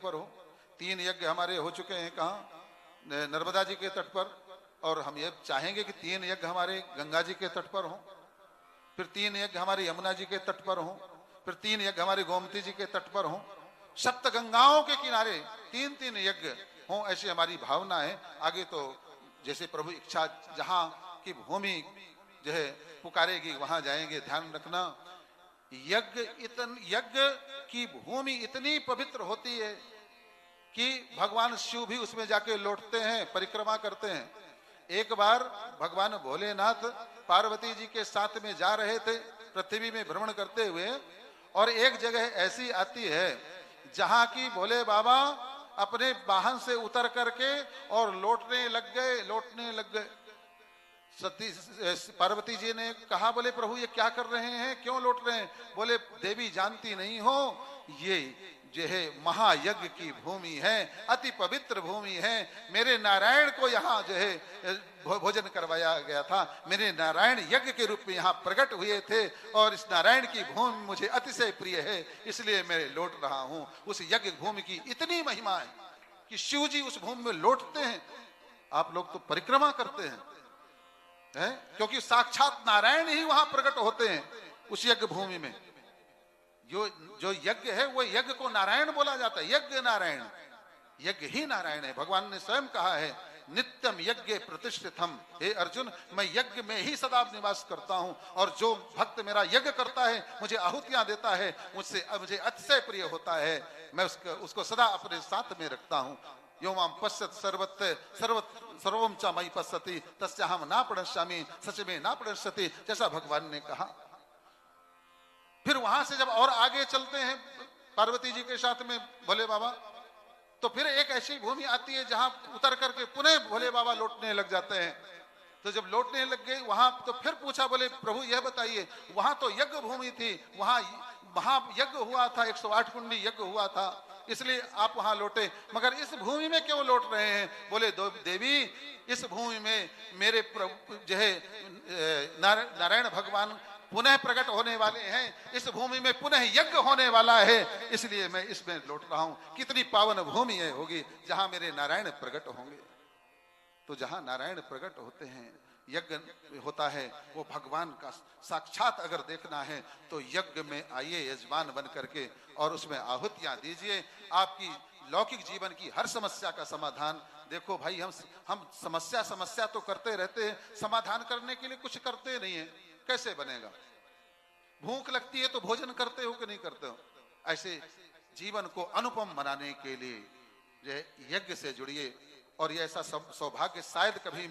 पर हो। 3 यज्ञ हमारे हो चुके हैं, कहाँ? नर्मदा जी के तट पर। और हम ये चाहेंगे कि 3 यज्ञ हमारे गंगा जी के तट पर हो, फिर 3 यज्ञ हमारे यमुना जी के तट पर हो, फिर 3 यज्ञ हमारे गोमती जी के तट पर हो, 7 गंगाओं के किनारे 3-3 यज्ञ हो, ऐसी हमारी भावना है। आगे तो जैसे प्रभु इच्छा, जहां की भूमि जो है पुकारेगी वहां जाएंगे। ध्यान रखना, यज्ञ की भूमि इतनी पवित्र होती है कि भगवान शिव भी उसमें जाके लौटते हैं, परिक्रमा करते हैं। एक बार भगवान भोलेनाथ पार्वती जी के साथ में जा रहे थे पृथ्वी में भ्रमण करते हुए, और एक जगह ऐसी आती है जहां की भोले बाबा अपने वाहन से उतर करके और लौटने लग गए। सती पार्वती जी ने कहा, बोले प्रभु ये क्या कर रहे हैं, क्यों लौट रहे हैं? बोले देवी जानती नहीं हो, ये जो है महायज्ञ की भूमि है, अति पवित्र भूमि है। मेरे नारायण को यहाँ जो है भोजन करवाया गया था, मेरे नारायण यज्ञ के रूप में यहाँ प्रकट हुए थे, और इस नारायण की भूमि मुझे अतिशय प्रिय है, इसलिए मैं लौट रहा हूँ। उस यज्ञ भूमि की इतनी महिमा है कि शिव जी उस भूमि में लौटते हैं। आप लोग तो परिक्रमा करते हैं, क्योंकि साक्षात नारायण ही वहां प्रकट होते हैं उस यज्ञ भूमि में। जो यज्ञ है वो यज्ञ को नारायण बोला जाता है। यज्ञ नारायण, यज्ञ ही नारायण है। भगवान ने स्वयं कहा है, नित्यम यज्ञ प्रतिष्ठितम। हे अर्जुन, मैं यज्ञ में ही सदा निवास करता हूं, और जो भक्त मेरा यज्ञ करता है, मुझे आहुतियां देता है, मुझे अतिशय प्रिय होता है, मैं उसको सदा अपने साथ में रखता हूं। यो माम पश्यत सर्वम च मयि पश्यति तस्याहम ना प्रणश्यामि सच में ना प्रणश्यति, जैसा भगवान ने कहा। फिर वहां से जब और आगे चलते हैं पार्वती जी के साथ में भोले बाबा, तो फिर एक ऐसी भूमि आती है जहां उतर करके पुनः भोले बाबा लौटने लग जाते हैं। तो जब लौटने लग गए वहां, तो फिर पूछा, बोले प्रभु यह बताइए, वहां तो यज्ञ भूमि थी, वहां यज्ञ हुआ था, 108 कुंडी यज्ञ हुआ था, इसलिए आप वहां लौटे, मगर इस भूमि में क्यों लौट रहे हैं? बोले देवी, इस भूमि में मेरे प्रभु जो है नारायण भगवान पुनः प्रकट होने वाले हैं, इस भूमि में पुनः यज्ञ होने वाला है, इसलिए मैं इसमें लौट रहा हूं। कितनी पावन भूमि है होगी जहां मेरे नारायण प्रकट होंगे। तो जहां नारायण प्रकट होते हैं, यज्ञ होता है, वो भगवान का साक्षात अगर देखना है तो यज्ञ में आइए यजमान बन करके, और उसमें आहुतियां दीजिए। आपकी लौकिक जीवन की हर समस्या का समाधान। देखो भाई, हम समस्या तो करते रहते हैं, समाधान करने के लिए कुछ करते नहीं है, कैसे बनेगा? भूख लगती है तो भोजन करते हो कि नहीं करते हो? ऐसे जीवन को अनुपम बनाने के लिए यज्ञ से जुड़िए, और ये ऐसा सौभाग्य शायद कभी